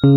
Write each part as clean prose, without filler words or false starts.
Hi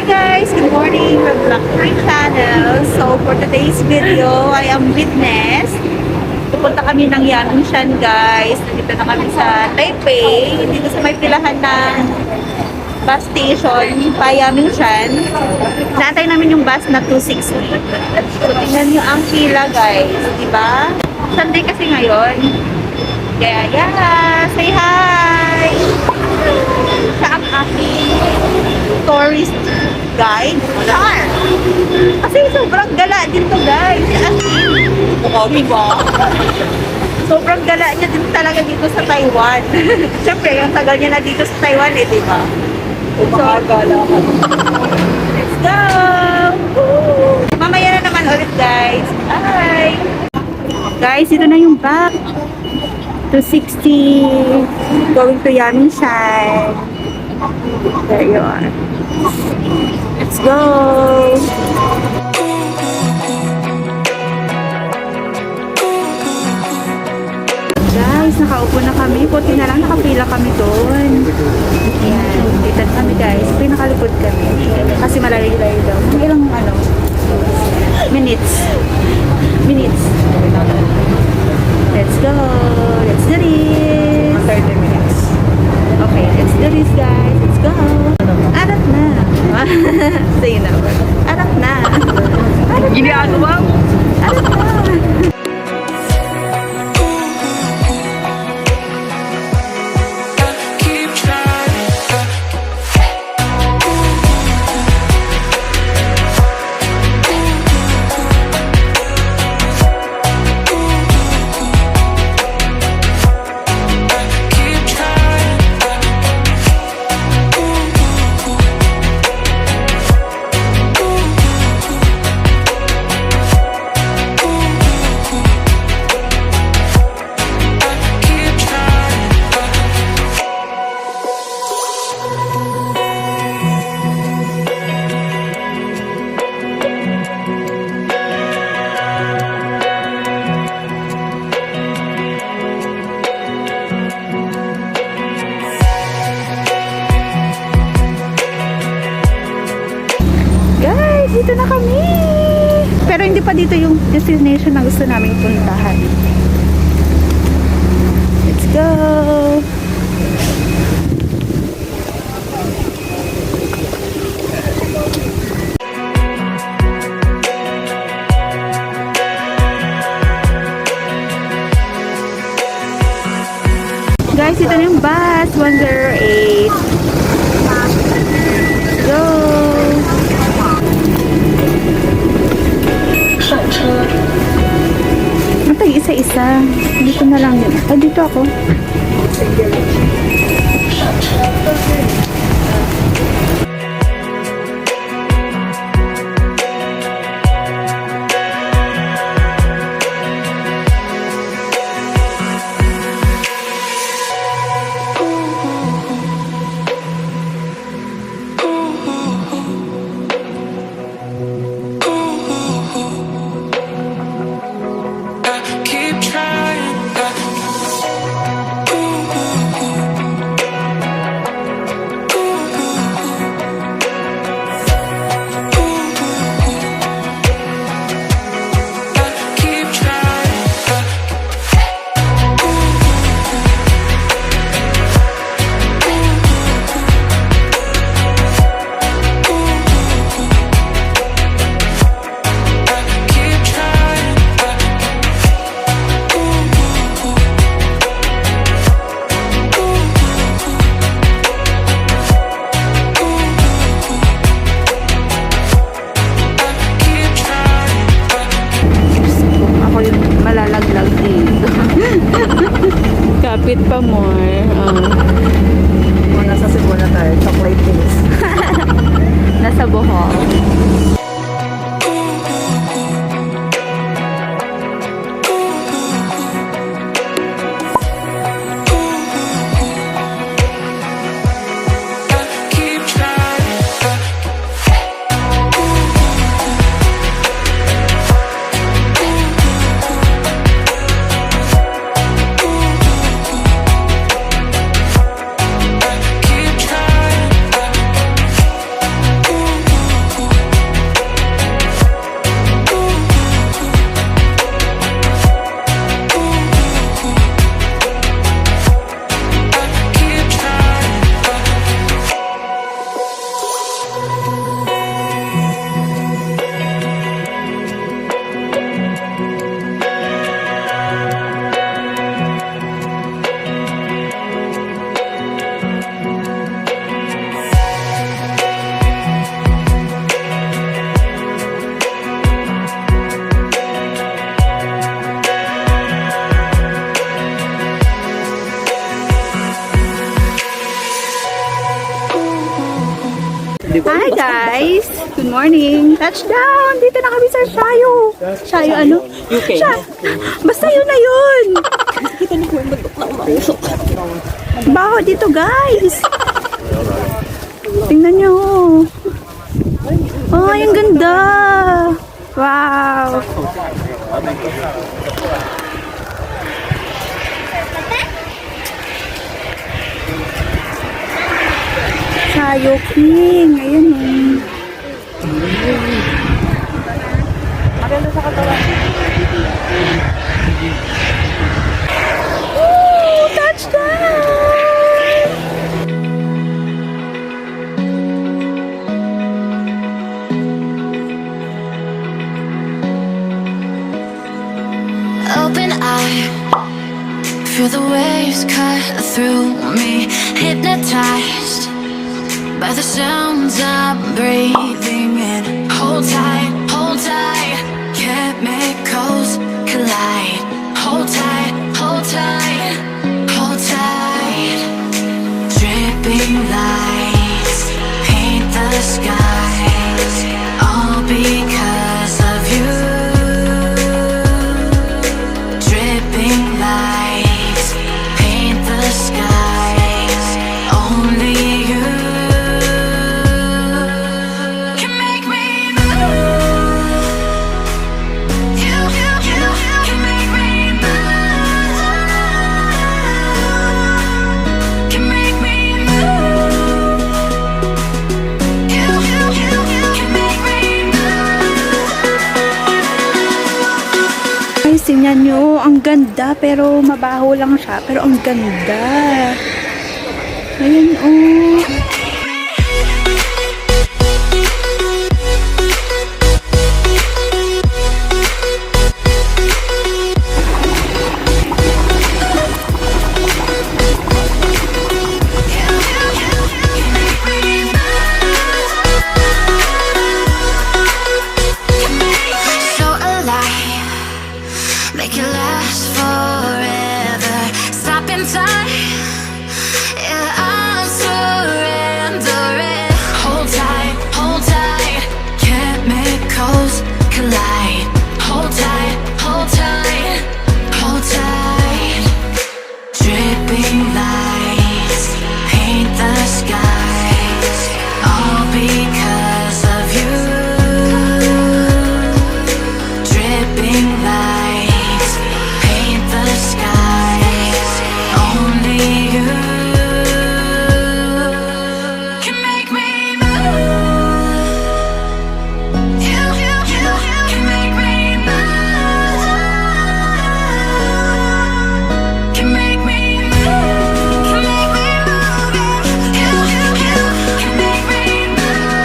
guys! Good morning from Vlog my channel. So for today's video, I am witness. Pupunta kami ng Yamingshan guys. Nandito na kami sa Taipei. Dito sa may pilahan ng bus station pa Yamingshan. Naantay namin yung bus na 260. So tingnan nyo ang pila guys. Diba? Sunday kasi ngayon. Kaya yeah! Say hi! Siya ang aking tourist guide. Kasi sobrang gala din to guys. Diba? Sobrang gala niya din talaga dito sa Taiwan. Siyempre, yung tagal niya na dito sa Taiwan diba? So, let's go! Mamaya na naman ulit guys. Bye! Guys, ito na yung back. 260 going to Yamingshan. There you are. Let's go! Guys, nakaupo na kami. Puti na lang, nakapila kami doon. Ayan, dito kami guys. Pinakalikod kami. Kasi malayo-layo daw. Ilang minutes. Let's go! Let's do this! 30 minutes. Okay, let's do this guys. Let's go! Arap na! Say na. Arap na! Gini ako bang? Arap na! Dito na kami! Pero hindi pa dito yung destination na gusto namin puntahan. Let's go! Guys, ito na yung bus 108. Let's go! Matay isa-isa. Dito na lang yun. Ay, dito ako. Kapit pa more. Nasa Cebu na tayo. Chocolate things. Nasa Bohol. Hi guys! Good morning! Touchdown! Dito na kami sa Shayo. Shayo ano? UK. Basta yun na yun! Baho dito guys! Tingnan nyo! Oh, ang ganda! Wow! Shayo King! Ayan eh. Maganda sa katawan. Woo! Touchdown! Open eye, feel the waves cut through me, hypnotized by the sounds I'm breathing in. Hold tight, chemicals collide. Hold tight, hold tight, hold tight. Dripping lights paint the skies, all because of you. Dripping lights paint the skies, only you can make me move. You can make me move. Can make me move. You can make me move. Guys, tingnan nyo. Ang ganda pero mabaho lang siya. Pero ang ganda. Ayan oh. So alive, make it last forever. Stop in time, yeah, I'm surrendering. Hold tight, chemicals collide. Hold tight, hold tight, hold tight. Dripping lights paint the skies, all because of you. Dripping lights paint the skies, only you can make me move. You can make me move. Can make me move. Can make me move. You can make me move.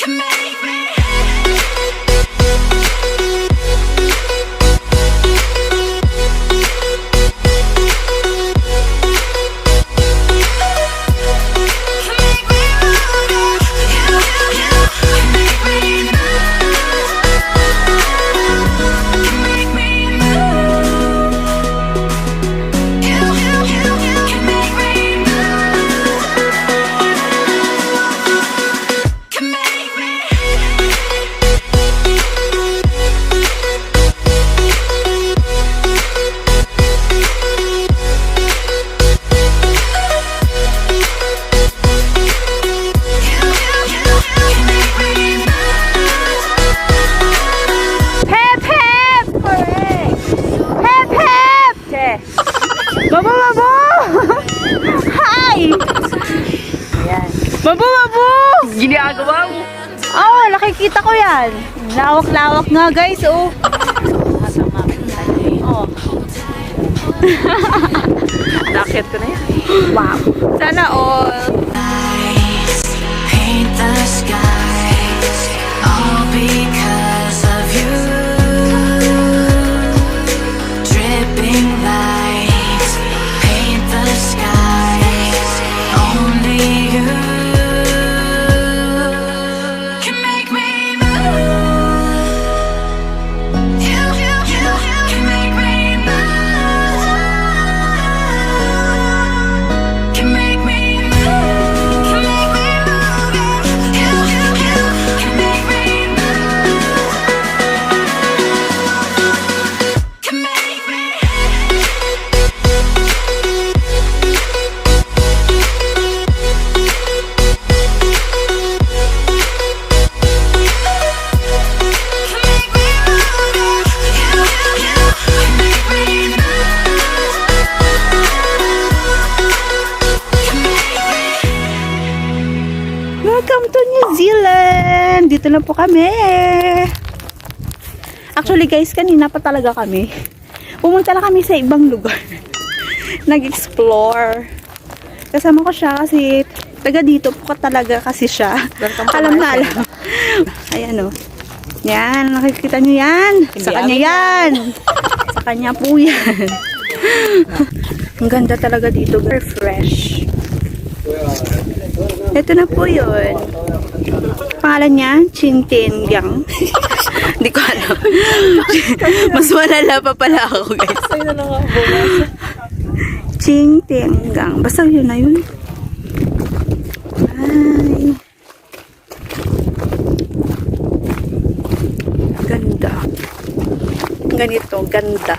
Can make me. Hep hep! Correct! Hep hep! Che! Babo babo! Hi! Ayan. Babo babo! Ginagawa mo. Oh, nakikita ko yan. Lawak-lawak nga guys, oh. Oh. Nakit ko na yan. Wow. Sana all. Lights paint the skies, all because of you. Dripping lights paint the skies, only you can make me move. You can make me move. Can make me move. Nandito na po kami. Actually guys, kanina pa talaga kami. Pumunta lang kami sa ibang lugar. Nag-explore. Kasama ko siya kasi taga dito po talaga kasi siya. Alam na alam. Ayan o. Yan, nakikita nyo yan. Sa kanya yan. Sa kanya po yan. Ang ganda talaga dito. Very fresh. Ito na po yun. Pangalan niya, Chintengyang. Hindi ko alam. Mas malala pa pala ako, guys. Chintengyang. Basta yun na yun. Ay. Ganda. Ganito, ganda.